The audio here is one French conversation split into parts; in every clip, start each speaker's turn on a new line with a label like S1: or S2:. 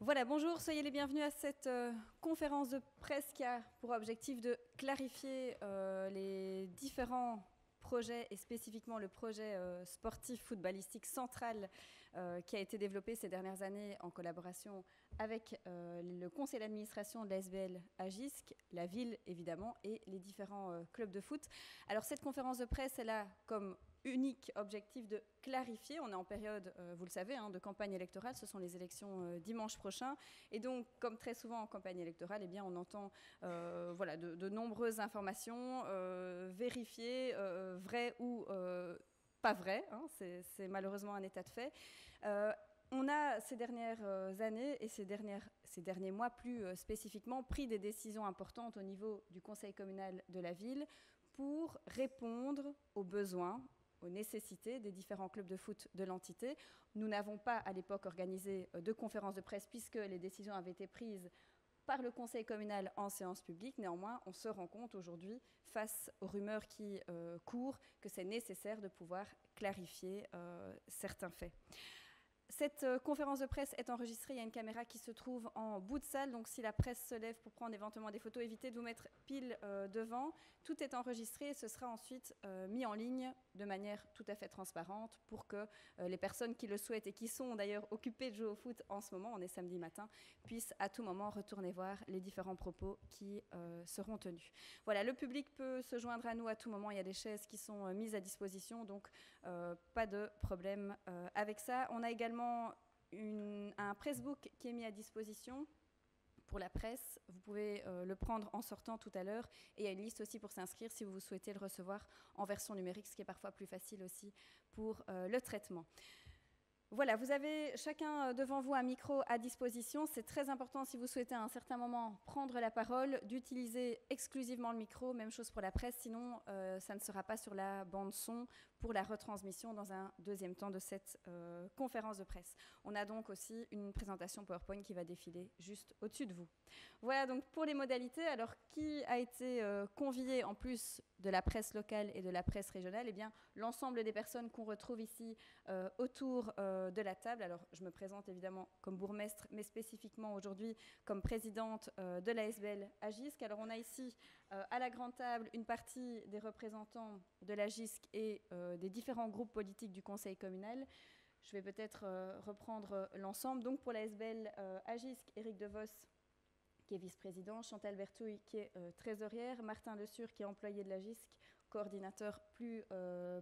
S1: Voilà, bonjour, soyez les bienvenus à cette conférence de presse qui a pour objectif de clarifier les différents projets et spécifiquement le projet sportif footballistique central qui a été développé ces dernières années en collaboration avec le conseil d'administration de l'ASBL Agisc, la ville évidemment et les différents clubs de foot. Alors cette conférence de presse, elle a comme unique objectif de clarifier. On est en période, vous le savez, de campagne électorale. Ce sont les élections dimanche prochain. Et donc, comme très souvent en campagne électorale, eh bien, on entend de nombreuses informations vérifiées, vraies ou pas vraies. C'est malheureusement un état de fait. On a ces dernières années et ces derniers mois plus spécifiquement pris des décisions importantes au niveau du conseil communal de la ville pour répondre aux besoins, aux nécessités des différents clubs de foot de l'entité. Nous n'avons pas à l'époque organisé de conférence de presse puisque les décisions avaient été prises par le conseil communal en séance publique. Néanmoins, on se rend compte aujourd'hui, face aux rumeurs qui courent, que c'est nécessaire de pouvoir clarifier certains faits. Cette conférence de presse est enregistrée, il y a une caméra qui se trouve en bout de salle, donc si la presse se lève pour prendre éventuellement des photos, évitez de vous mettre pile devant. Tout est enregistré et ce sera ensuite mis en ligne de manière tout à fait transparente pour que les personnes qui le souhaitent et qui sont d'ailleurs occupées de jouer au foot en ce moment, on est samedi matin, puissent à tout moment retourner voir les différents propos qui seront tenus. Voilà, le public peut se joindre à nous à tout moment, il y a des chaises qui sont mises à disposition, donc pas de problème avec ça. On a également un pressbook qui est mis à disposition pour la presse. Vous pouvez le prendre en sortant tout à l'heure. Et il y a une liste aussi pour s'inscrire si vous souhaitez le recevoir en version numérique, ce qui est parfois plus facile aussi pour le traitement. Voilà, vous avez chacun devant vous un micro à disposition. C'est très important si vous souhaitez à un certain moment prendre la parole, d'utiliser exclusivement le micro. Même chose pour la presse, sinon ça ne sera pas sur la bande son pour la retransmission dans un deuxième temps de cette conférence de presse. On a donc aussi une présentation PowerPoint qui va défiler juste au-dessus de vous. Voilà donc pour les modalités. Alors qui a été convié en plus de la presse locale et de la presse régionale? Eh bien, l'ensemble des personnes qu'on retrouve ici autour de la table. Alors, je me présente évidemment comme bourgmestre, mais spécifiquement aujourd'hui comme présidente de l'ASBL Agisc. Alors, on a ici à la grande table une partie des représentants de l'Agisc et des différents groupes politiques du conseil communal. Je vais peut-être reprendre l'ensemble. Donc, pour l'ASBL Agisc, Éric Devos, qui est vice-président, Chantal Bertouille, qui est trésorière, Martin Lesur, qui est employé de l'Agisc, coordinateur plus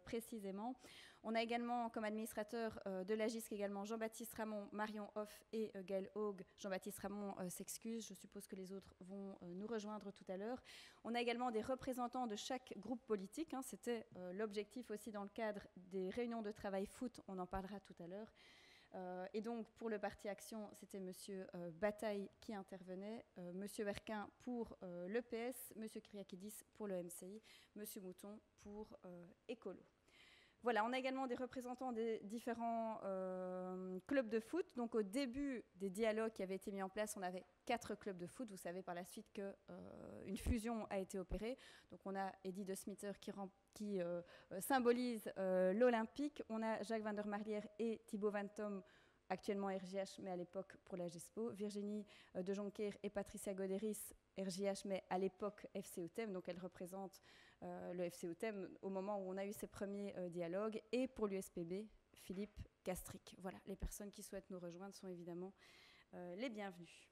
S1: précisément. On a également comme administrateur de l'Agisc également Jean-Baptiste Ramon, Marion Hoff et Gaël Haug. Jean-Baptiste Ramon s'excuse, je suppose que les autres vont nous rejoindre tout à l'heure. On a également des représentants de chaque groupe politique. C'était l'objectif aussi dans le cadre des réunions de travail foot, on en parlera tout à l'heure. Et donc, pour le parti Action, c'était M. Bataille qui intervenait, M. Verquin pour l'EPS, M. Kyriakidis pour le MCI, M. Mouton pour Écolo. Voilà, on a également des représentants des différents clubs de foot. Donc, au début des dialogues qui avaient été mis en place, on avait 4 clubs de foot. Vous savez par la suite qu'une fusion a été opérée. Donc, on a Eddy de Smither qui symbolise l'Olympique. On a Jacques van der Marlière et Thibaut Van Tom, actuellement RJH, mais à l'époque pour la GESPO. Virginie de Jonker et Patricia Goderis, RJH, mais à l'époque FC Outem. Donc elle représente le FC Outem au moment où on a eu ces premiers dialogues. Et pour l'USPB, Philippe Castric. Voilà, les personnes qui souhaitent nous rejoindre sont évidemment les bienvenues.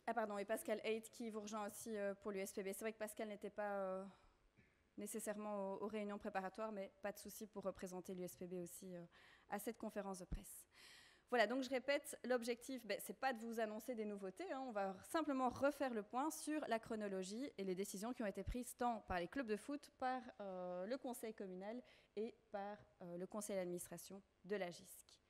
S1: Ah pardon, et Pascal Haidt qui vous rejoint aussi pour l'USPB. C'est vrai que Pascal n'était pas nécessairement aux réunions préparatoires, mais pas de souci pour représenter l'USPB aussi à cette conférence de presse. Voilà, donc je répète, l'objectif, c'est pas de vous annoncer des nouveautés, on va simplement refaire le point sur la chronologie et les décisions qui ont été prises tant par les clubs de foot, par le conseil communal et par le conseil d'administration de l'Agisc.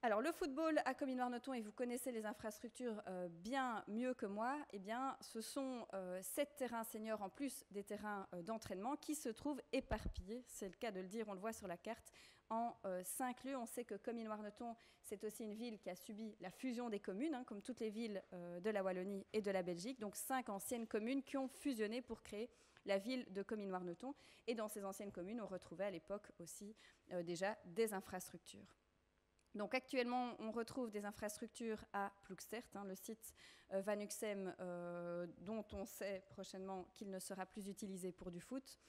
S1: Alors, le football à Comines-Warneton, et vous connaissez les infrastructures bien mieux que moi, eh bien, ce sont 7 terrains seniors en plus des terrains d'entraînement qui se trouvent éparpillés, c'est le cas de le dire, on le voit sur la carte, en 5 lieux. On sait que Comines-Warneton, c'est aussi une ville qui a subi la fusion des communes, comme toutes les villes de la Wallonie et de la Belgique, donc 5 anciennes communes qui ont fusionné pour créer la ville de Comines-Warneton. Et dans ces anciennes communes, on retrouvait à l'époque aussi déjà des infrastructures. Donc actuellement, on retrouve des infrastructures à Ploegstert, le site Van Uxem, dont on sait prochainement qu'il ne sera plus utilisé pour du foot.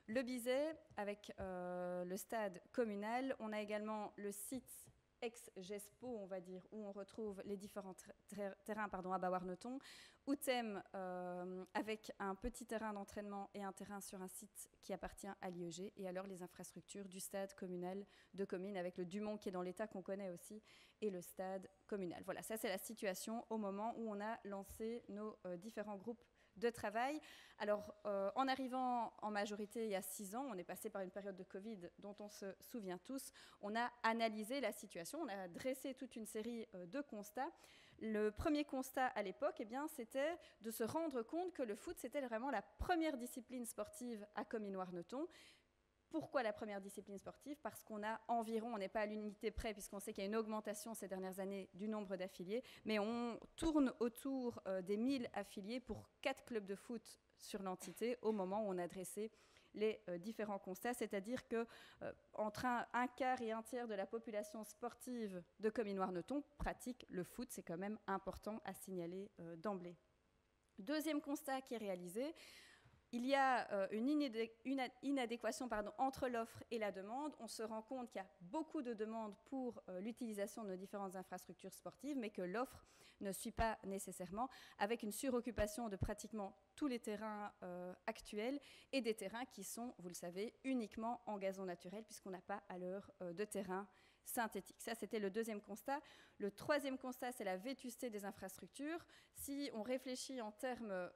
S1: Le Bizet, avec le stade communal. On a également le site ex-GESPO, on va dire, où on retrouve les différents terrains à Bas-Warneton. Outem, avec un petit terrain d'entraînement et un terrain sur un site qui appartient à l'IEG. Et alors les infrastructures du stade communal de Comines, avec le Dumont qui est dans l'état qu'on connaît aussi, et le stade communal. Voilà, ça c'est la situation au moment où on a lancé nos différents groupes de travail. Alors, en arrivant en majorité il y a 6 ans, on est passé par une période de Covid dont on se souvient tous. On a analysé la situation, on a dressé toute une série de constats. Le premier constat à l'époque, c'était de se rendre compte que le foot, c'était vraiment la première discipline sportive à Comines-Warneton. Pourquoi la première discipline sportive? Parce qu'on a environ, on n'est pas à l'unité près, puisqu'on sait qu'il y a une augmentation ces dernières années du nombre d'affiliés, mais on tourne autour des 1000 affiliés pour 4 clubs de foot sur l'entité au moment où on a dressé les différents constats, c'est-à-dire que entre un quart et un tiers de la population sportive de Comines-Warneton pratique le foot. C'est quand même important à signaler d'emblée. Deuxième constat qui est réalisé, il y a une inadéquation entre l'offre et la demande. On se rend compte qu'il y a beaucoup de demandes pour l'utilisation de nos différentes infrastructures sportives, mais que l'offre ne suit pas nécessairement, avec une suroccupation de pratiquement tous les terrains actuels et des terrains qui sont, vous le savez, uniquement en gazon naturel, puisqu'on n'a pas à l'heure de terrain synthétique. Ça, c'était le deuxième constat. Le troisième constat, c'est la vétusté des infrastructures. Si on réfléchit en termes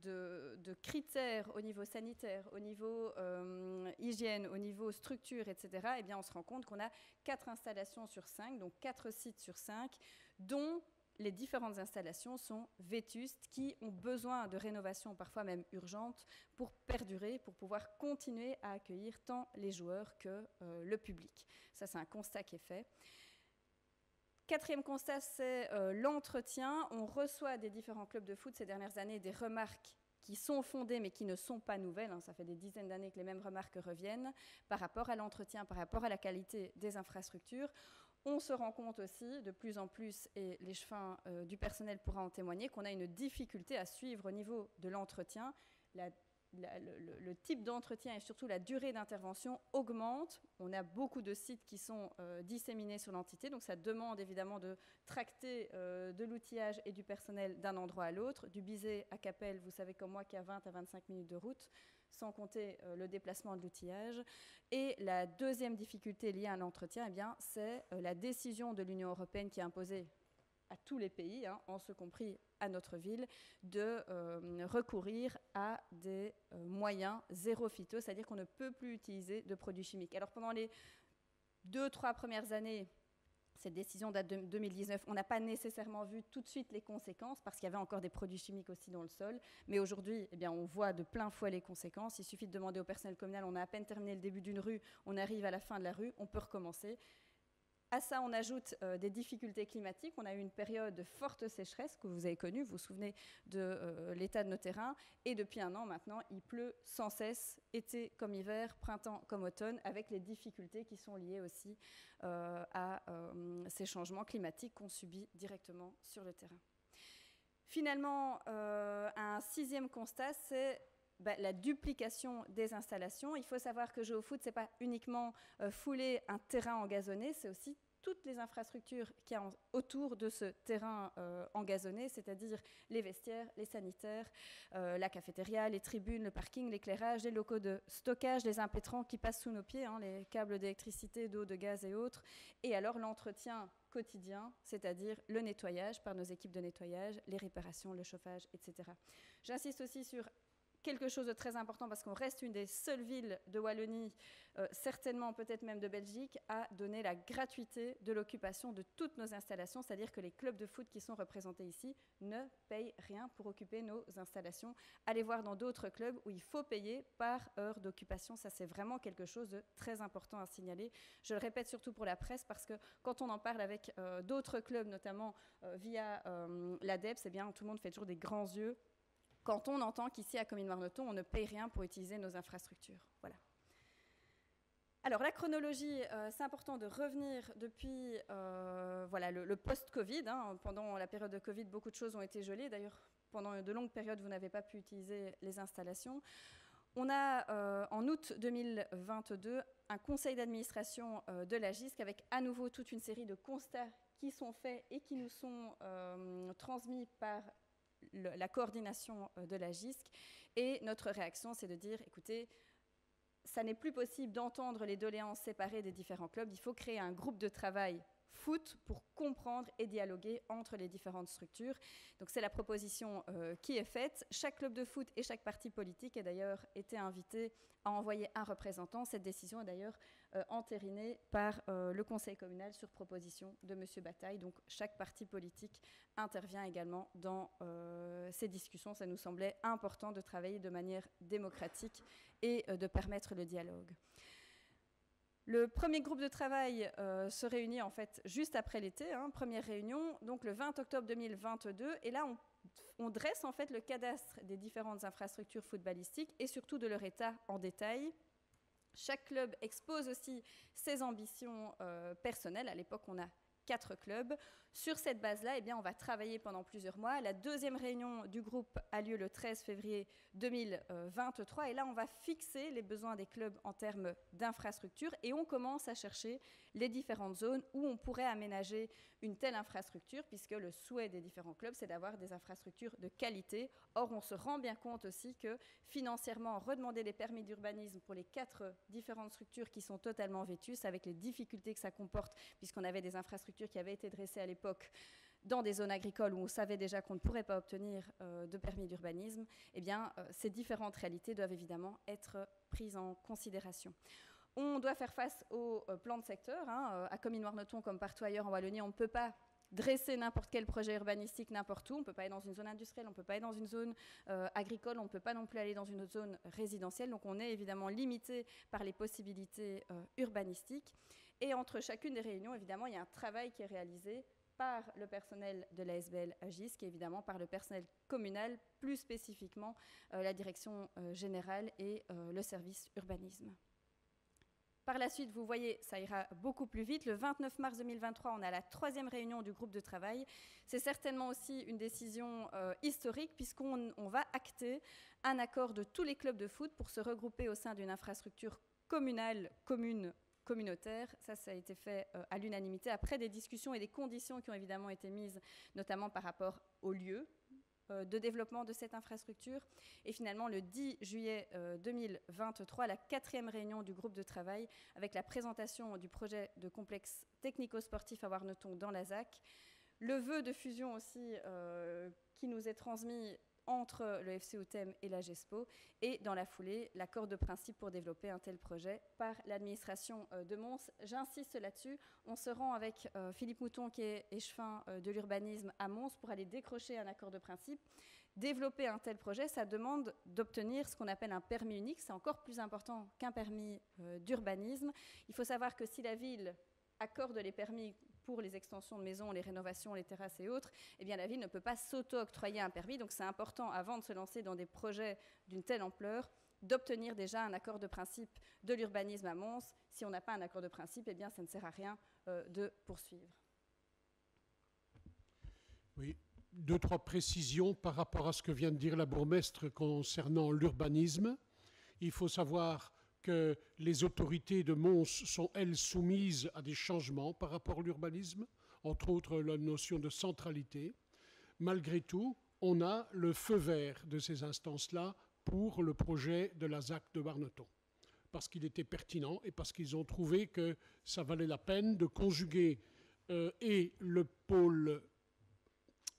S1: de critères au niveau sanitaire, au niveau hygiène, au niveau structure, etc., eh bien, on se rend compte qu'on a 4 installations sur 5, donc 4 sites sur 5, dont les différentes installations sont vétustes, qui ont besoin de rénovation, parfois même urgente, pour perdurer, pour pouvoir continuer à accueillir tant les joueurs que le public. Ça, c'est un constat qui est fait. Quatrième constat, c'est l'entretien. On reçoit des différents clubs de foot ces dernières années des remarques qui sont fondées mais qui ne sont pas nouvelles. Ça fait des dizaines d'années que les mêmes remarques reviennent par rapport à l'entretien, par rapport à la qualité des infrastructures. On se rend compte aussi de plus en plus, et l'échevin du personnel pourra en témoigner, qu'on a une difficulté à suivre au niveau de l'entretien. Le type d'entretien et surtout la durée d'intervention augmente. On a beaucoup de sites qui sont disséminés sur l'entité, donc ça demande évidemment de tracter de l'outillage et du personnel d'un endroit à l'autre. Du Bizet à Capelle, vous savez comme moi qu'il y a 20 à 25 minutes de route, sans compter le déplacement de l'outillage. Et la deuxième difficulté liée à l'entretien, c'est la décision de l'Union européenne qui a imposé à tous les pays, en ce compris à notre ville, de recourir à des moyens zéro phyto, c'est-à-dire qu'on ne peut plus utiliser de produits chimiques. Alors pendant les 2-3 premières années, cette décision date de 2019, on n'a pas nécessairement vu tout de suite les conséquences, parce qu'il y avait encore des produits chimiques aussi dans le sol, mais aujourd'hui, on voit de plein fouet les conséquences. Il suffit de demander au personnel communal, on a à peine terminé le début d'une rue, on arrive à la fin de la rue, on peut recommencer. À ça, on ajoute des difficultés climatiques. On a eu une période de forte sécheresse que vous avez connue, vous vous souvenez de l'état de nos terrains. Et depuis 1 an maintenant, il pleut sans cesse, été comme hiver, printemps comme automne, avec les difficultés qui sont liées aussi à ces changements climatiques qu'on subit directement sur le terrain. Finalement, un 6e constat, c'est la duplication des installations. Il faut savoir que jouer au foot, ce n'est pas uniquement fouler un terrain engazonné, c'est aussi toutes les infrastructures qu'il y a autour de ce terrain engazonné, c'est-à-dire les vestiaires, les sanitaires, la cafétéria, les tribunes, le parking, l'éclairage, les locaux de stockage, les impétrants qui passent sous nos pieds, les câbles d'électricité, d'eau, de gaz et autres, et alors l'entretien quotidien, c'est-à-dire le nettoyage par nos équipes de nettoyage, les réparations, le chauffage, etc. J'insiste aussi sur quelque chose de très important, parce qu'on reste une des seules villes de Wallonie, certainement peut-être même de Belgique, à donner la gratuité de l'occupation de toutes nos installations, c'est-à-dire que les clubs de foot qui sont représentés ici ne payent rien pour occuper nos installations. Allez voir dans d'autres clubs où il faut payer par heure d'occupation. Ça, c'est vraiment quelque chose de très important à signaler. Je le répète surtout pour la presse, parce que quand on en parle avec d'autres clubs, notamment via l'ADEPS, tout le monde fait toujours des grands yeux quand on entend qu'ici à Comines-Warneton, on ne paye rien pour utiliser nos infrastructures. Voilà. Alors la chronologie, c'est important de revenir depuis voilà, le post-Covid. Hein. Pendant la période de Covid, beaucoup de choses ont été gelées. D'ailleurs, pendant de longues périodes, vous n'avez pas pu utiliser les installations. On a en août 2022 un conseil d'administration de la GISC avec à nouveau toute une série de constats qui sont faits et qui nous sont transmis par la coordination de la GISC. Et notre réaction, c'est de dire, écoutez, ça n'est plus possible d'entendre les doléances séparées des différents clubs. Il faut créer un groupe de travail foot pour comprendre et dialoguer entre les différentes structures. Donc c'est la proposition qui est faite. Chaque club de foot et chaque parti politique a d'ailleurs été invité à envoyer un représentant. Cette décision est d'ailleurs entérinée par le conseil communal sur proposition de M. Bataille. Donc chaque parti politique intervient également dans ces discussions. Ça nous semblait important de travailler de manière démocratique et de permettre le dialogue. Le premier groupe de travail se réunit en fait juste après l'été, hein, première réunion, donc le 20 octobre 2022. Et là, on dresse en fait le cadastre des différentes infrastructures footballistiques et surtout de leur état en détail. Chaque club expose aussi ses ambitions personnelles. À l'époque, on a 4 clubs. Sur cette base-là, eh bien, on va travailler pendant plusieurs mois. La deuxième réunion du groupe a lieu le 13 février 2023. Et là, on va fixer les besoins des clubs en termes d'infrastructures. Et on commence à chercher les différentes zones où on pourrait aménager une telle infrastructure, puisque le souhait des différents clubs, c'est d'avoir des infrastructures de qualité. Or, on se rend bien compte aussi que financièrement, redemander des permis d'urbanisme pour les 4 différentes structures qui sont totalement vétustes, avec les difficultés que ça comporte, puisqu'on avait des infrastructures qui avaient été dressées à l'époque dans des zones agricoles où on savait déjà qu'on ne pourrait pas obtenir de permis d'urbanisme, eh bien, ces différentes réalités doivent évidemment être prises en considération. On doit faire face au plan de secteur. Hein. À Comines-Warneton, comme partout ailleurs en Wallonie, on ne peut pas dresser n'importe quel projet urbanistique n'importe où. On ne peut pas aller dans une zone industrielle, on ne peut pas aller dans une zone agricole, on ne peut pas non plus aller dans une autre zone résidentielle. Donc on est évidemment limité par les possibilités urbanistiques. Et entre chacune des réunions, évidemment, il y a un travail qui est réalisé par le personnel de l'ASBL GISC et évidemment par le personnel communal, plus spécifiquement la direction générale et le service urbanisme. Par la suite, vous voyez, ça ira beaucoup plus vite. Le 29 mars 2023, on a la 3e réunion du groupe de travail. C'est certainement aussi une décision historique puisqu'on va acter un accord de tous les clubs de foot pour se regrouper au sein d'une infrastructure communale, communautaire. Ça a été fait à l'unanimité après des discussions et des conditions qui ont évidemment été mises, notamment par rapport au lieu de développement de cette infrastructure. Et finalement, le 10 juillet 2023, la 4e réunion du groupe de travail avec la présentation du projet de complexe technico-sportif à Warneton dans la ZAC, le vœu de fusion aussi qui nous est transmis entre le FC Outem et la GESPO, et dans la foulée, l'accord de principe pour développer un tel projet par l'administration de Mons. J'insiste là-dessus, on se rend avec Philippe Mouton, qui est échevin de l'urbanisme à Mons, pour aller décrocher un accord de principe. Développer un tel projet, ça demande d'obtenir ce qu'on appelle un permis unique. C'est encore plus important qu'un permis d'urbanisme. Il faut savoir que si la ville accorde les permis pour les extensions de maisons, les rénovations, les terrasses et autres, eh bien la ville ne peut pas s'auto-octroyer un permis. Donc c'est important, avant de se lancer dans des projets d'une telle ampleur, d'obtenir déjà un accord de principe de l'urbanisme à Mons. Si on n'a pas un accord de principe, eh bien ça ne sert à rien de poursuivre.
S2: Oui, 2-3 précisions par rapport à ce que vient de dire la bourgmestre concernant l'urbanisme. Il faut savoir que les autorités de Mons sont, elles, soumises à des changements par rapport à l'urbanisme, entre autres la notion de centralité. Malgré tout, on a le feu vert de ces instances-là pour le projet de la ZAC de Warneton, parce qu'il était pertinent et parce qu'ils ont trouvé que ça valait la peine de conjuguer et le pôle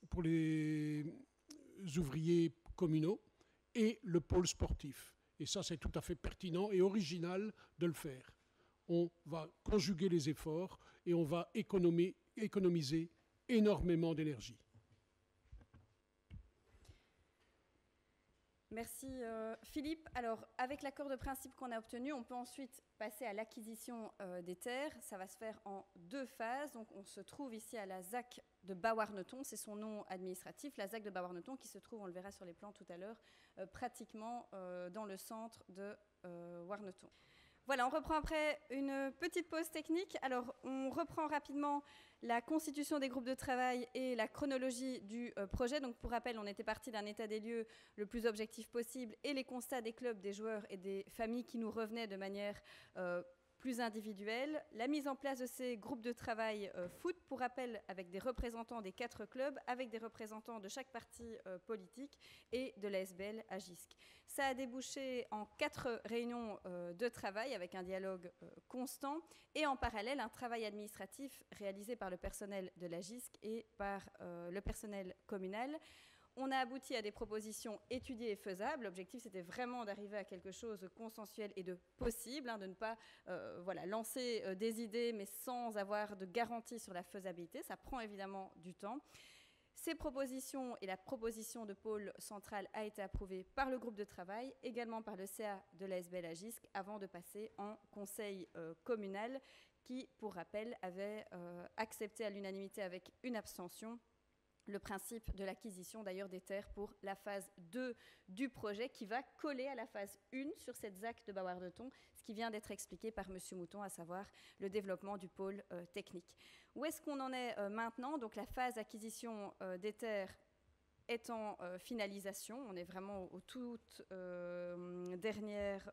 S2: pour les ouvriers communaux et le pôle sportif. Et ça, c'est tout à fait pertinent et original de le faire. On va conjuguer les efforts et on va économiser énormément d'énergie.
S1: Merci Philippe. Alors, avec l'accord de principe qu'on a obtenu, on peut ensuite passer à l'acquisition des terres. Ça va se faire en 2 phases. Donc, on se trouve ici à la ZAC de Bas-Warneton, c'est son nom administratif, la ZAC de Bas-Warneton qui se trouve, on le verra sur les plans tout à l'heure, pratiquement dans le centre de Warneton. Voilà, on reprend après une petite pause technique. Alors, on reprend rapidement la constitution des groupes de travail et la chronologie du projet. Donc, pour rappel, on était parti d'un état des lieux le plus objectif possible et les constats des clubs, des joueurs et des familles qui nous revenaient de manière plus individuelle. La mise en place de ces groupes de travail foot, pour rappel, avec des représentants des 4 clubs, avec des représentants de chaque parti politique et de l'ASBL à GISC. Ça a débouché en 4 réunions de travail avec un dialogue constant et en parallèle un travail administratif réalisé par le personnel de la GISC et par le personnel communal. On a abouti à des propositions étudiées et faisables. L'objectif, c'était vraiment d'arriver à quelque chose de consensuel et de possible, de ne pas lancer des idées, mais sans avoir de garantie sur la faisabilité. Ça prend évidemment du temps. Ces propositions et la proposition de pôle central a été approuvée par le groupe de travail, également par le CA de l'ASBL à GISC, avant de passer en conseil communal qui, pour rappel, avait accepté à l'unanimité avec une abstention le principe de l'acquisition d'ailleurs des terres pour la phase 2 du projet qui va coller à la phase 1 sur cette ZAC de Bas-Warneton, ce qui vient d'être expliqué par M. Mouton, à savoir le développement du pôle technique. Où est-ce qu'on en est maintenant? Donc la phase acquisition des terres est en finalisation. On est vraiment aux toutes dernières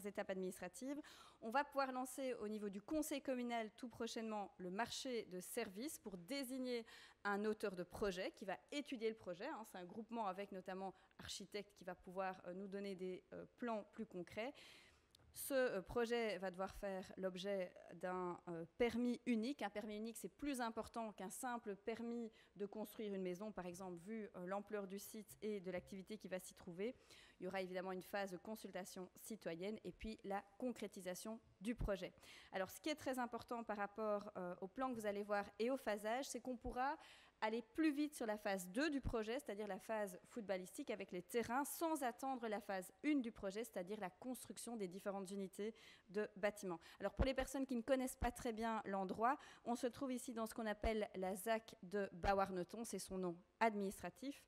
S1: étapes administratives. On va pouvoir lancer au niveau du conseil communal tout prochainement le marché de services pour désigner un auteur de projet qui va étudier le projet. C'est un groupement avec notamment architecte qui va pouvoir nous donner des plans plus concrets. Ce projet va devoir faire l'objet d'un permis unique. Un permis unique, c'est plus important qu'un simple permis de construire une maison, par exemple, vu l'ampleur du site et de l'activité qui va s'y trouver. Il y aura évidemment une phase de consultation citoyenne et puis la concrétisation du projet. Alors, ce qui est très important par rapport au plan que vous allez voir et au phasage, c'est qu'on pourra aller plus vite sur la phase 2 du projet, c'est-à-dire la phase footballistique avec les terrains, sans attendre la phase 1 du projet, c'est-à-dire la construction des différentes unités de bâtiments. Alors pour les personnes qui ne connaissent pas très bien l'endroit, on se trouve ici dans ce qu'on appelle la ZAC de Bas-Warneton, c'est son nom administratif,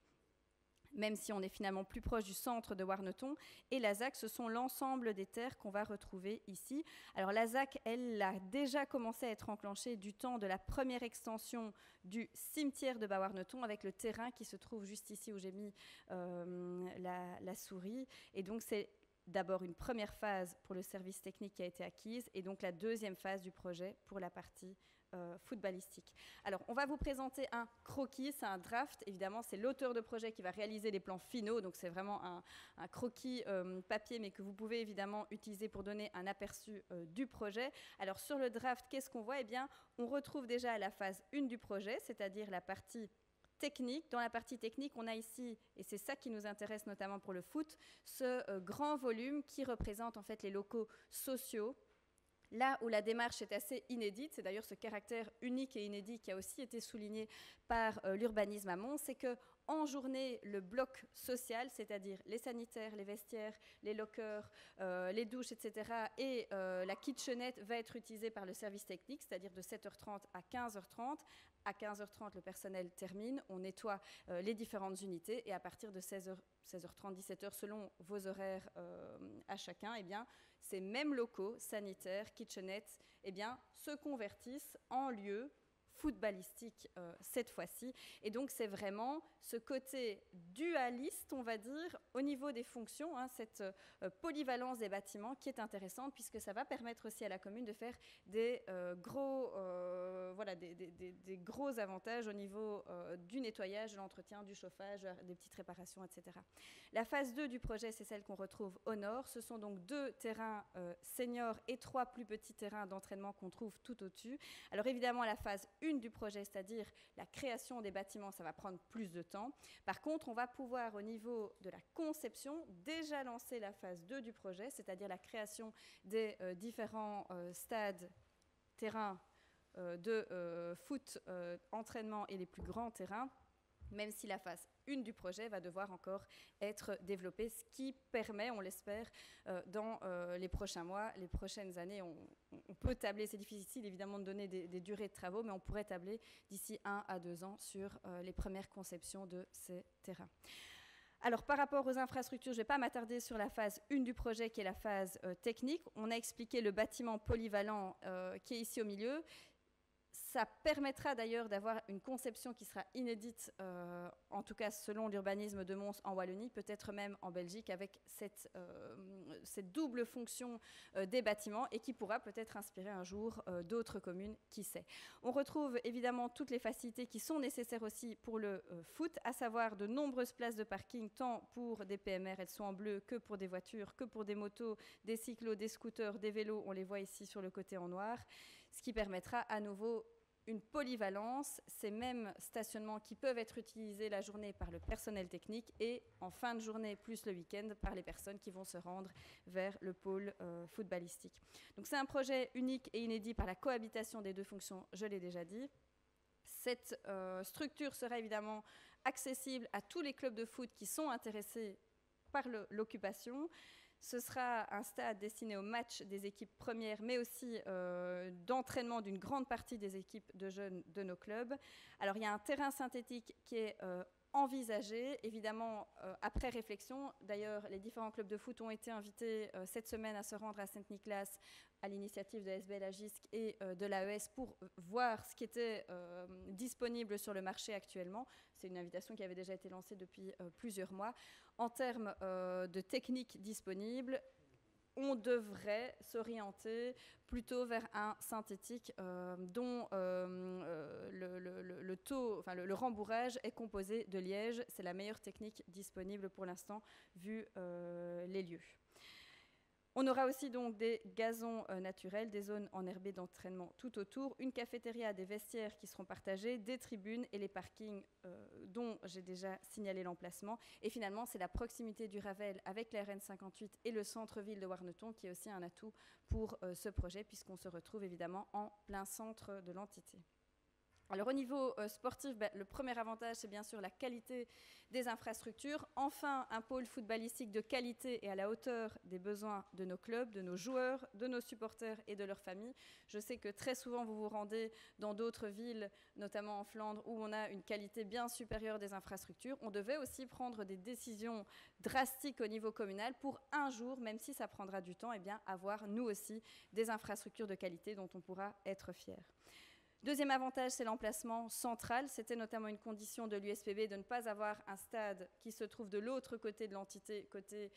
S1: même si on est finalement plus proche du centre de Warneton. Et la ZAC, ce sont l'ensemble des terres qu'on va retrouver ici. Alors la ZAC, elle a déjà commencé à être enclenchée du temps de la première extension du cimetière de Bas-Warneton avec le terrain qui se trouve juste ici où j'ai mis la souris. Et donc c'est d'abord une première phase pour le service technique qui a été acquise et donc la deuxième phase du projet pour la partie footballistique. Alors, on va vous présenter un croquis, c'est un draft. Évidemment, c'est l'auteur de projet qui va réaliser les plans finaux, donc c'est vraiment un croquis papier, mais que vous pouvez évidemment utiliser pour donner un aperçu du projet. Alors, sur le draft, qu'est-ce qu'on voit? Eh bien, on retrouve déjà la phase 1 du projet, c'est-à-dire la partie technique. Dans la partie technique, on a ici, et c'est ça qui nous intéresse notamment pour le foot, ce grand volume qui représente en fait les locaux sociaux. Là où la démarche est assez inédite, c'est d'ailleurs ce caractère unique et inédit qui a aussi été souligné par l'urbanisme à Mons, c'est qu'en journée, le bloc social, c'est-à-dire les sanitaires, les vestiaires, les lockers, les douches, etc., et la kitchenette va être utilisé par le service technique, c'est-à-dire de 7h30 à 15h30. À 15h30, le personnel termine, on nettoie les différentes unités, et à partir de 16h30, 17h, selon vos horaires à chacun, eh bien, ces mêmes locaux sanitaires, kitchenettes, eh bien, se convertissent en lieux footballistiques cette fois-ci. Et donc, c'est vraiment ce côté dualiste, on va dire, au niveau des fonctions, cette polyvalence des bâtiments qui est intéressante puisque ça va permettre aussi à la commune de faire des gros avantages au niveau du nettoyage, de l'entretien, du chauffage, des petites réparations, etc. La phase 2 du projet, c'est celle qu'on retrouve au nord. Ce sont donc 2 terrains seniors et 3 plus petits terrains d'entraînement qu'on trouve tout au-dessus. Alors évidemment, la phase 1 du projet, c'est-à-dire la création des bâtiments, ça va prendre plus de temps. Par contre, on va pouvoir, au niveau de la conception, déjà lancer la phase 2 du projet, c'est-à-dire la création des différents stades, terrains de foot, entraînement et les plus grands terrains, même si la phase 1 du projet va devoir encore être développée, ce qui permet, on l'espère, dans les prochains mois, les prochaines années, on peut tabler, c'est difficile évidemment de donner des durées de travaux, mais on pourrait tabler d'ici 1 à 2 ans sur les premières conceptions de ces terrains. Alors, par rapport aux infrastructures, je ne vais pas m'attarder sur la phase 1 du projet, qui est la phase technique. On a expliqué le bâtiment polyvalent qui est ici au milieu. Ça permettra d'ailleurs d'avoir une conception qui sera inédite, en tout cas selon l'urbanisme de Mons en Wallonie, peut-être même en Belgique, avec cette double fonction des bâtiments et qui pourra peut-être inspirer un jour d'autres communes, qui sait. On retrouve évidemment toutes les facilités qui sont nécessaires aussi pour le foot, à savoir de nombreuses places de parking, tant pour des PMR, elles sont en bleu, que pour des voitures, que pour des motos, des cyclos, des scooters, des vélos, on les voit ici sur le côté en noir, ce qui permettra à nouveau une polyvalence, ces mêmes stationnements qui peuvent être utilisés la journée par le personnel technique et en fin de journée plus le week-end par les personnes qui vont se rendre vers le pôle footballistique. Donc c'est un projet unique et inédit par la cohabitation des deux fonctions, je l'ai déjà dit. Cette structure sera évidemment accessible à tous les clubs de foot qui sont intéressés par l'occupation. Ce sera un stade destiné au match des équipes premières, mais aussi d'entraînement d'une grande partie des équipes de jeunes de nos clubs. Alors, il y a un terrain synthétique qui est envisagé, évidemment, après réflexion. D'ailleurs, les différents clubs de foot ont été invités cette semaine à se rendre à Saint-Nicolas à l'initiative de SBL Agisc et de l'AES pour voir ce qui était disponible sur le marché actuellement. C'est une invitation qui avait déjà été lancée depuis plusieurs mois. En termes de techniques disponibles, on devrait s'orienter plutôt vers un synthétique dont le rembourrage est composé de liège. C'est la meilleure technique disponible pour l'instant, vu les lieux. On aura aussi donc des gazons naturels, des zones enherbées d'entraînement tout autour, une cafétéria, des vestiaires qui seront partagés, des tribunes et les parkings dont j'ai déjà signalé l'emplacement. Et finalement, c'est la proximité du Ravel avec la RN58 et le centre-ville de Warneton qui est aussi un atout pour ce projet, puisqu'on se retrouve évidemment en plein centre de l'entité. Alors au niveau sportif, le premier avantage, c'est bien sûr la qualité des infrastructures. Enfin, un pôle footballistique de qualité et à la hauteur des besoins de nos clubs, de nos joueurs, de nos supporters et de leurs familles. Je sais que très souvent, vous vous rendez dans d'autres villes, notamment en Flandre, où on a une qualité bien supérieure des infrastructures. On devait aussi prendre des décisions drastiques au niveau communal pour un jour, même si ça prendra du temps, eh bien, avoir nous aussi des infrastructures de qualité dont on pourra être fier. Deuxième avantage, c'est l'emplacement central. C'était notamment une condition de l'USPB de ne pas avoir un stade qui se trouve de l'autre côté de l'entité, côté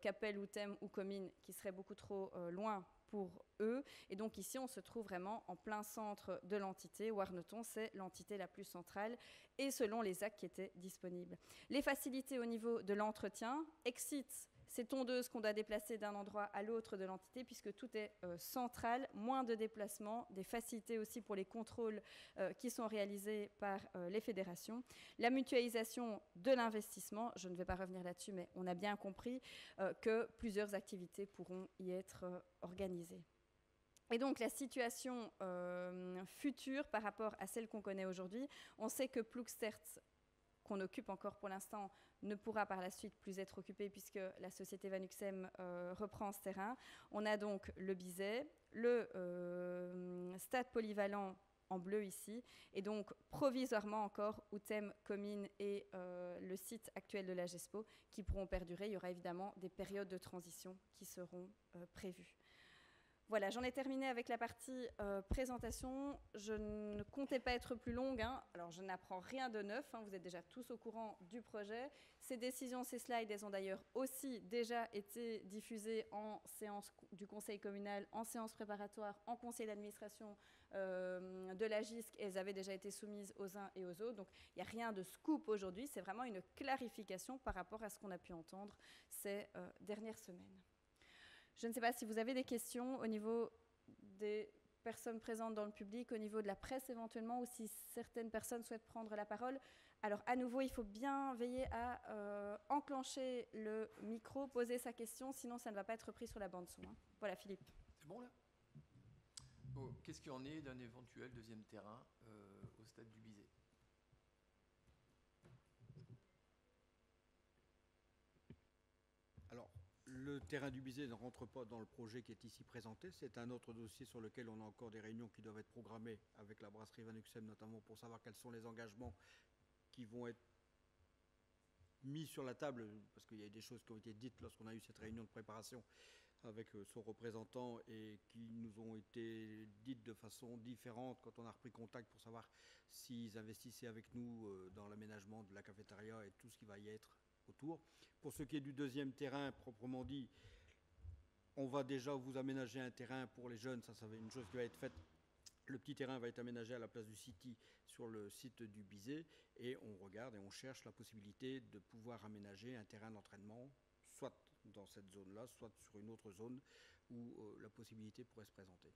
S1: Capelle ou Thème ou Comines, qui serait beaucoup trop loin pour eux. Et donc ici, on se trouve vraiment en plein centre de l'entité. Warneton, c'est l'entité la plus centrale et selon les actes qui étaient disponibles. Les facilités au niveau de l'entretien, Exit, ces tondeuses qu'on doit déplacer d'un endroit à l'autre de l'entité, puisque tout est central, moins de déplacements, des facilités aussi pour les contrôles qui sont réalisés par les fédérations. La mutualisation de l'investissement, je ne vais pas revenir là-dessus, mais on a bien compris que plusieurs activités pourront y être organisées. Et donc la situation future par rapport à celle qu'on connaît aujourd'hui, on sait que Ploegstert, qu'on occupe encore pour l'instant, ne pourra par la suite plus être occupé puisque la société Van Uxem reprend ce terrain. On a donc le Bizet, le stade polyvalent en bleu ici, et donc provisoirement encore Outem, Comines et le site actuel de la GESPO qui pourront perdurer. Il y aura évidemment des périodes de transition qui seront prévues. Voilà, j'en ai terminé avec la partie présentation. Je ne comptais pas être plus longue, hein. Alors je n'apprends rien de neuf, hein. Vous êtes déjà tous au courant du projet. Ces décisions, ces slides, elles ont d'ailleurs aussi déjà été diffusées en séance du conseil communal, en séance préparatoire, en conseil d'administration de la GISC. Elles avaient déjà été soumises aux uns et aux autres. Donc il n'y a rien de scoop aujourd'hui, c'est vraiment une clarification par rapport à ce qu'on a pu entendre ces dernières semaines. Je ne sais pas si vous avez des questions au niveau des personnes présentes dans le public, au niveau de la presse éventuellement, ou si certaines personnes souhaitent prendre la parole. Alors à nouveau, il faut bien veiller à enclencher le micro, poser sa question, sinon ça ne va pas être pris sur la bande son. Hein. Voilà, Philippe.
S3: C'est bon là ? Qu'est-ce qu'il en est d'un éventuel deuxième terrain au stade du Bizet ?
S4: Le terrain du Bizet ne rentre pas dans le projet qui est ici présenté. C'est un autre dossier sur lequel on a encore des réunions qui doivent être programmées avec la brasserie Van Uxem, notamment pour savoir quels sont les engagements qui vont être mis sur la table, parce qu'il y a des choses qui ont été dites lorsqu'on a eu cette réunion de préparation avec son représentant et qui nous ont été dites de façon différente quand on a repris contact pour savoir s'ils investissaient avec nous dans l'aménagement de la cafétéria et tout ce qui va y être autour. Pour ce qui est du deuxième terrain, proprement dit, on va déjà vous aménager un terrain pour les jeunes, ça va être une chose qui va être faite. Le petit terrain va être aménagé à la place du City sur le site du Bizet et on regarde et on cherche la possibilité de pouvoir aménager un terrain d'entraînement, soit dans cette zone-là, soit sur une autre zone où la possibilité pourrait se présenter.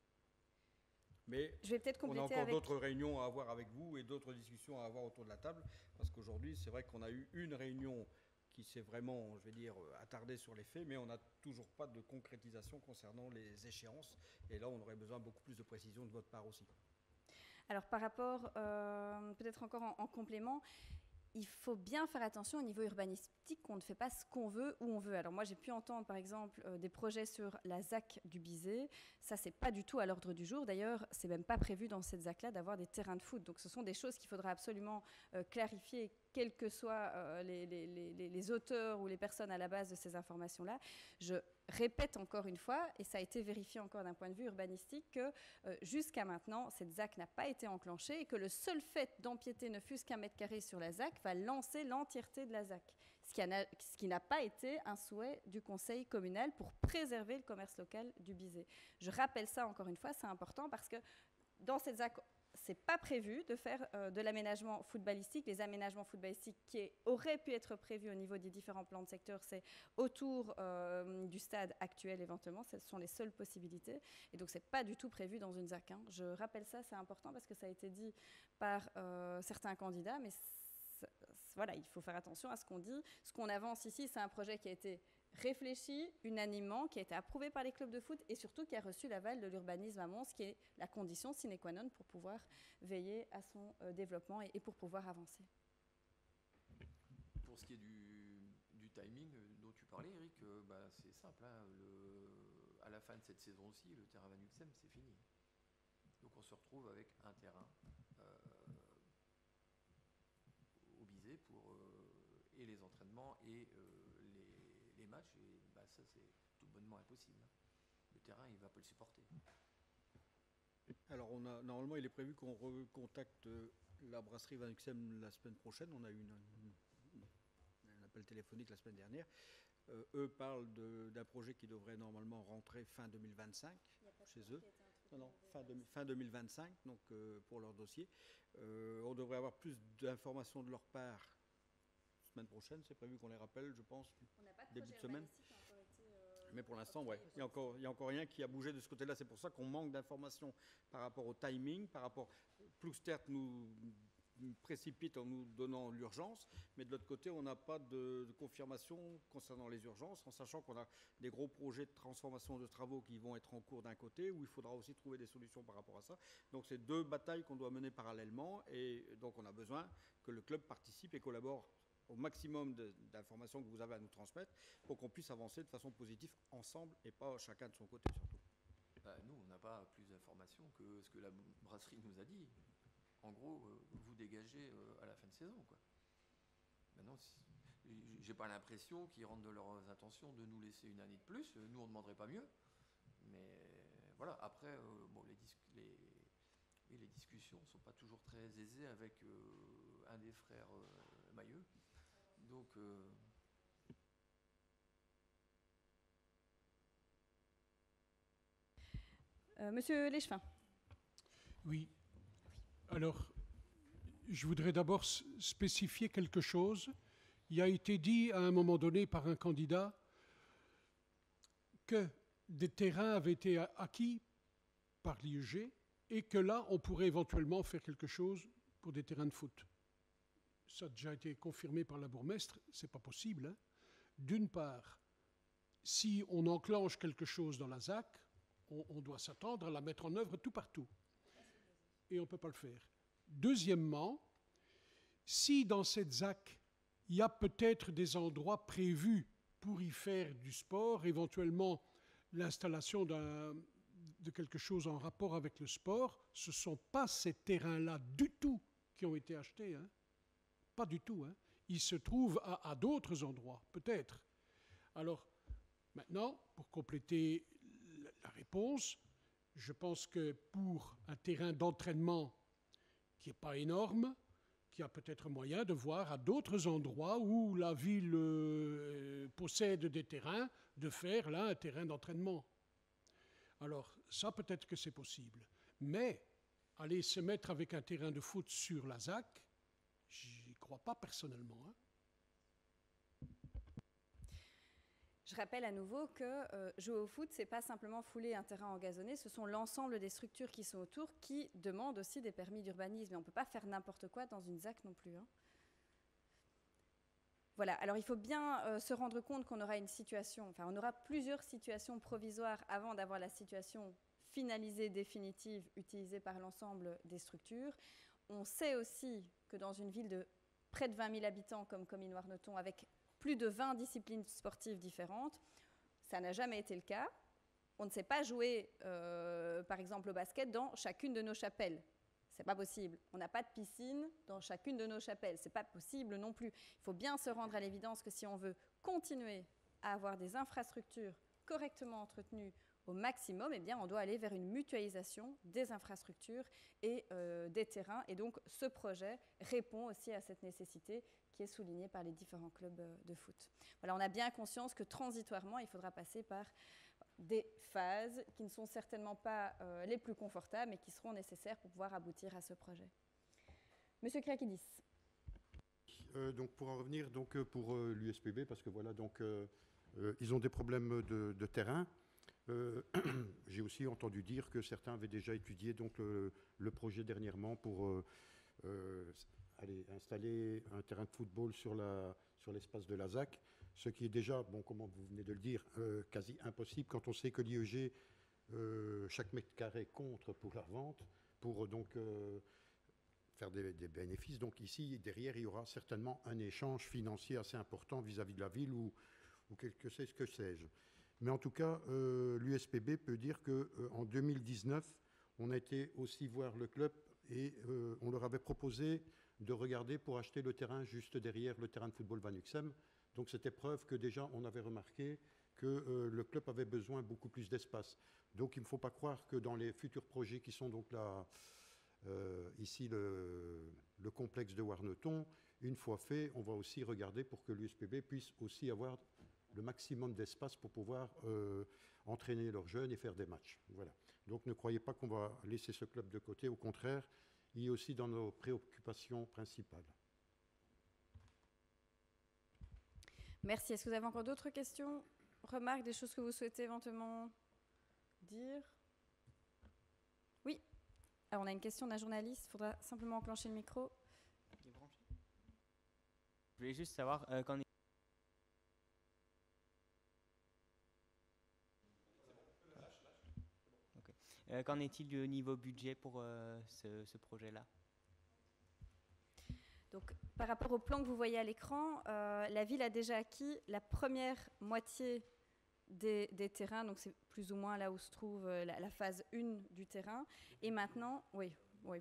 S4: Mais
S1: je vais peut-être
S4: on a
S1: compléter
S4: encore
S1: avec...
S4: d'autres réunions à avoir avec vous et d'autres discussions à avoir autour de la table, parce qu'aujourd'hui, c'est vrai qu'on a eu une réunion qui s'est vraiment, je vais dire, attardée sur les faits, mais on n'a toujours pas de concrétisation concernant les échéances. Et là, on aurait besoin beaucoup plus de précision de votre part aussi.
S1: Alors par rapport, peut-être encore en complément, il faut bien faire attention au niveau urbanistique qu'on ne fait pas ce qu'on veut, où on veut. Alors moi, j'ai pu entendre, par exemple, des projets sur la ZAC du Bizet. Ça, c'est pas du tout à l'ordre du jour. D'ailleurs, c'est même pas prévu dans cette ZAC-là d'avoir des terrains de foot. Donc ce sont des choses qu'il faudra absolument clarifier, quels que soient les auteurs ou les personnes à la base de ces informations-là. Je répète encore une fois, et ça a été vérifié encore d'un point de vue urbanistique, que jusqu'à maintenant, cette ZAC n'a pas été enclenchée et que le seul fait d'empiéter ne fût-ce qu'un mètre carré sur la ZAC va lancer l'entièreté de la ZAC. Ce qui n'a pas été un souhait du conseil communal pour préserver le commerce local du Bizet. Je rappelle ça encore une fois, c'est important parce que dans cette ZAC, c'est pas prévu de faire de l'aménagement footballistique. Les aménagements footballistiques qui auraient pu être prévus au niveau des différents plans de secteur, c'est autour du stade actuel éventuellement. Ce sont les seules possibilités. Et donc, c'est pas du tout prévu dans une ZAC. Hein. Je rappelle ça, c'est important parce que ça a été dit par certains candidats. Mais voilà, il faut faire attention à ce qu'on dit. Ce qu'on avance ici, c'est un projet qui a été réfléchi unanimement, qui a été approuvé par les clubs de foot et surtout qui a reçu l'aval de l'urbanisme à Mons, qui est la condition sine qua non pour pouvoir veiller à son développement et pour pouvoir avancer.
S3: Pour ce qui est du timing dont tu parlais, Eric, c'est simple. Hein, à la fin de cette saison-ci, le terrain Van Uxem, c'est fini. Donc on se retrouve avec un terrain au Bizet pour et les entraînements et les matchs, et ça c'est tout bonnement impossible. Le terrain, il ne va pas le supporter.
S4: Alors normalement, il est prévu qu'on recontacte la brasserie Van Uxem la semaine prochaine. On a eu un appel téléphonique la semaine dernière. Eux parlent d'un projet qui devrait normalement rentrer fin 2025 chez eux. Non, fin 2025, donc pour leur dossier. On devrait avoir plus d'informations de leur part semaine prochaine. C'est prévu qu'on les rappelle, je pense, début de semaine. Mais pour l'instant, ouais, il n'y a encore rien qui a bougé de ce côté-là. C'est pour ça qu'on manque d'informations par rapport au timing, par rapport... Ploegstert nous précipite en nous donnant l'urgence, mais de l'autre côté, on n'a pas de confirmation concernant les urgences, en sachant qu'on a des gros projets de transformation de travaux qui vont être en cours d'un côté, où il faudra aussi trouver des solutions par rapport à ça. Donc c'est deux batailles qu'on doit mener parallèlement, et donc on a besoin que le club participe et collabore au maximum d'informations que vous avez à nous transmettre pour qu'on puisse avancer de façon positive ensemble et pas chacun de son côté surtout.
S3: Nous, on n'a pas plus d'informations que ce que la brasserie nous a dit. En gros, vous dégagez à la fin de saison, quoi. Maintenant, j'ai pas l'impression qu'ils rentrent de leurs intentions de nous laisser une année de plus. Nous, on ne demanderait pas mieux. Mais voilà, après, les discussions ne sont pas toujours très aisées avec un des frères Mailleux. Donc...
S1: Monsieur Léchevin.
S2: Oui. Alors, je voudrais d'abord spécifier quelque chose. Il a été dit à un moment donné par un candidat que des terrains avaient été acquis par l'IEG et que là, on pourrait éventuellement faire quelque chose pour des terrains de foot. Ça a déjà été confirmé par la bourgmestre, c'est pas possible. Hein. D'une part, si on enclenche quelque chose dans la ZAC, on doit s'attendre à la mettre en œuvre tout partout. Et on ne peut pas le faire. Deuxièmement, si dans cette ZAC, il y a peut-être des endroits prévus pour y faire du sport, éventuellement l'installation de quelque chose en rapport avec le sport. Ce ne sont pas ces terrains-là du tout qui ont été achetés, hein. Pas du tout, hein. Ils se trouvent à d'autres endroits, peut-être. Alors, maintenant, pour compléter la réponse, je pense que pour un terrain d'entraînement qui n'est pas énorme, qu'il y a peut-être moyen de voir à d'autres endroits où la ville possède des terrains, de faire là un terrain d'entraînement. Alors, ça peut-être que c'est possible. Mais aller se mettre avec un terrain de foot sur la ZAC, j'y crois pas personnellement, hein.
S1: Je rappelle à nouveau que jouer au foot, ce n'est pas simplement fouler un terrain engazonné, ce sont l'ensemble des structures qui sont autour qui demandent aussi des permis d'urbanisme. Et on ne peut pas faire n'importe quoi dans une ZAC non plus, hein. Voilà, alors il faut bien se rendre compte qu'on aura une situation, enfin on aura plusieurs situations provisoires avant d'avoir la situation finalisée, définitive, utilisée par l'ensemble des structures. On sait aussi que dans une ville de près de 20 000 habitants comme Comines-Warneton, avec plus de 20 disciplines sportives différentes, ça n'a jamais été le cas. On ne sait pas jouer, par exemple, au basket dans chacune de nos chapelles. C'est pas possible. On n'a pas de piscine dans chacune de nos chapelles. C'est pas possible non plus. Il faut bien se rendre à l'évidence que si on veut continuer à avoir des infrastructures correctement entretenues au maximum, eh bien, on doit aller vers une mutualisation des infrastructures et des terrains. Et donc, ce projet répond aussi à cette nécessité qui est soulignée par les différents clubs de foot. Voilà, on a bien conscience que transitoirement, il faudra passer par des phases qui ne sont certainement pas les plus confortables, mais qui seront nécessaires pour pouvoir aboutir à ce projet. Monsieur Krakidis.
S5: Donc pour en revenir pour l'USPB, parce que voilà, ils ont des problèmes de terrain. J'ai aussi entendu dire que certains avaient déjà étudié le projet dernièrement pour aller installer un terrain de football sur l'espace de la ZAC, ce qui est déjà, bon, comme vous venez de le dire, quasi impossible quand on sait que l'IEG, chaque mètre carré compte pour la vente, pour faire des bénéfices. Donc ici, derrière, il y aura certainement un échange financier assez important vis-à-vis de la ville ou que sais-je. Mais en tout cas, l'USPB peut dire qu'en 2019, on a été aussi voir le club et on leur avait proposé de regarder pour acheter le terrain juste derrière le terrain de football Van Uxem. Donc c'était preuve que déjà on avait remarqué que le club avait besoin beaucoup plus d'espace. Donc il ne faut pas croire que dans les futurs projets qui sont donc là, ici le complexe de Warneton, une fois fait, on va aussi regarder pour que l'USPB puisse aussi avoir le maximum d'espace pour pouvoir entraîner leurs jeunes et faire des matchs. Voilà. Donc ne croyez pas qu'on va laisser ce club de côté, au contraire, il est aussi dans nos préoccupations principales.
S1: Merci. Est-ce que vous avez encore d'autres questions, remarques, des choses que vous souhaitez éventuellement dire? Oui. Alors, on a une question d'un journaliste. Il faudra simplement enclencher le micro.
S6: Je voulais juste savoir qu'en est-il du niveau budget pour ce projet-là?
S1: Donc, par rapport au plan que vous voyez à l'écran, la ville a déjà acquis la première moitié des terrains, donc c'est plus ou moins là où se trouve la phase 1 du terrain. Et maintenant, oui,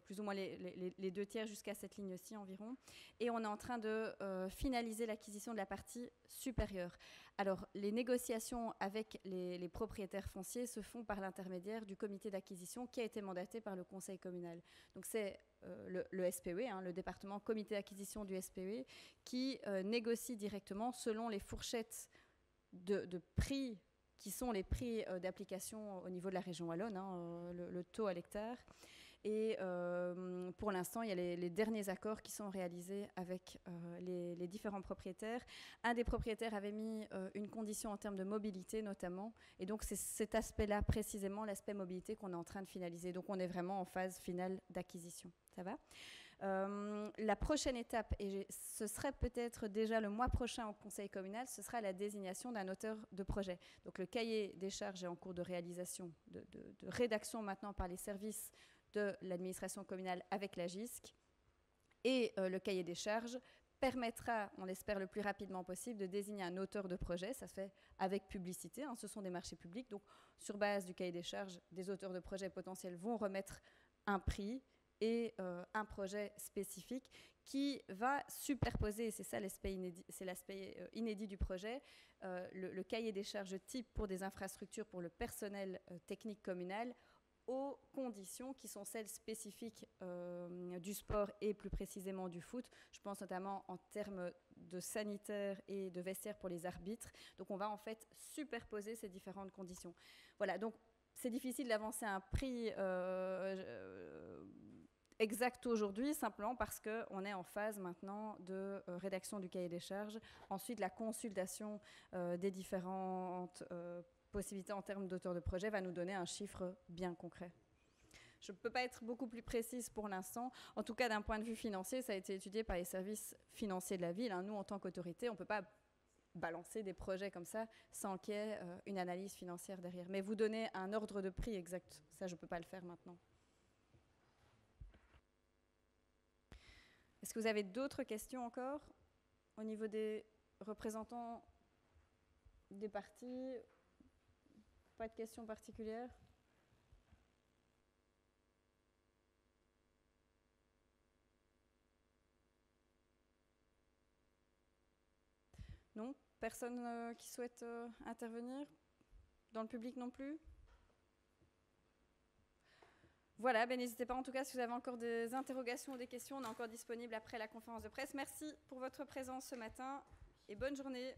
S1: plus ou moins les 2 tiers jusqu'à cette ligne-ci environ. Et on est en train de finaliser l'acquisition de la partie supérieure. Alors, les négociations avec les propriétaires fonciers se font par l'intermédiaire du comité d'acquisition qui a été mandaté par le conseil communal. Donc, c'est le SPE, le département comité d'acquisition du SPE, qui négocie directement selon les fourchettes de prix qui sont les prix d'application au niveau de la région wallonne, le taux à l'hectare. Et pour l'instant, il y a les derniers accords qui sont réalisés avec les différents propriétaires. Un des propriétaires avait mis une condition en termes de mobilité notamment. Et donc, c'est cet aspect-là, précisément, l'aspect mobilité qu'on est en train de finaliser. Donc, on est vraiment en phase finale d'acquisition. Ça va ? La prochaine étape, et ce serait peut-être déjà le mois prochain au conseil communal, ce sera la désignation d'un auteur de projet. Donc, le cahier des charges est en cours de réalisation, de rédaction maintenant par les services de l'administration communale avec la GISC, et le cahier des charges permettra, on l'espère le plus rapidement possible, de désigner un auteur de projet. Ça se fait avec publicité, hein, ce sont des marchés publics. Donc, sur base du cahier des charges, des auteurs de projets potentiels vont remettre un prix et un projet spécifique qui va superposer, et c'est ça l'aspect inédit du projet, le cahier des charges type pour des infrastructures pour le personnel technique communal aux conditions qui sont celles spécifiques du sport et plus précisément du foot. Je pense notamment en termes de sanitaire et de vestiaire pour les arbitres. Donc on va en fait superposer ces différentes conditions. Voilà, donc c'est difficile d'avancer un prix exact aujourd'hui, simplement parce qu'on est en phase maintenant de rédaction du cahier des charges. Ensuite, la consultation des différentes possibilités en termes d'auteur de projet va nous donner un chiffre bien concret. Je ne peux pas être beaucoup plus précise pour l'instant. En tout cas, d'un point de vue financier, ça a été étudié par les services financiers de la ville. Nous, en tant qu'autorité, on ne peut pas balancer des projets comme ça sans qu'il y ait une analyse financière derrière. Mais vous donner un ordre de prix exact, ça, je ne peux pas le faire maintenant. Est-ce que vous avez d'autres questions encore au niveau des représentants des partis? Pas de questions particulières? Non? Personne qui souhaite intervenir? Dans le public non plus? Voilà, n'hésitez pas en tout cas si vous avez encore des interrogations ou des questions, on est encore disponible après la conférence de presse. Merci pour votre présence ce matin et bonne journée.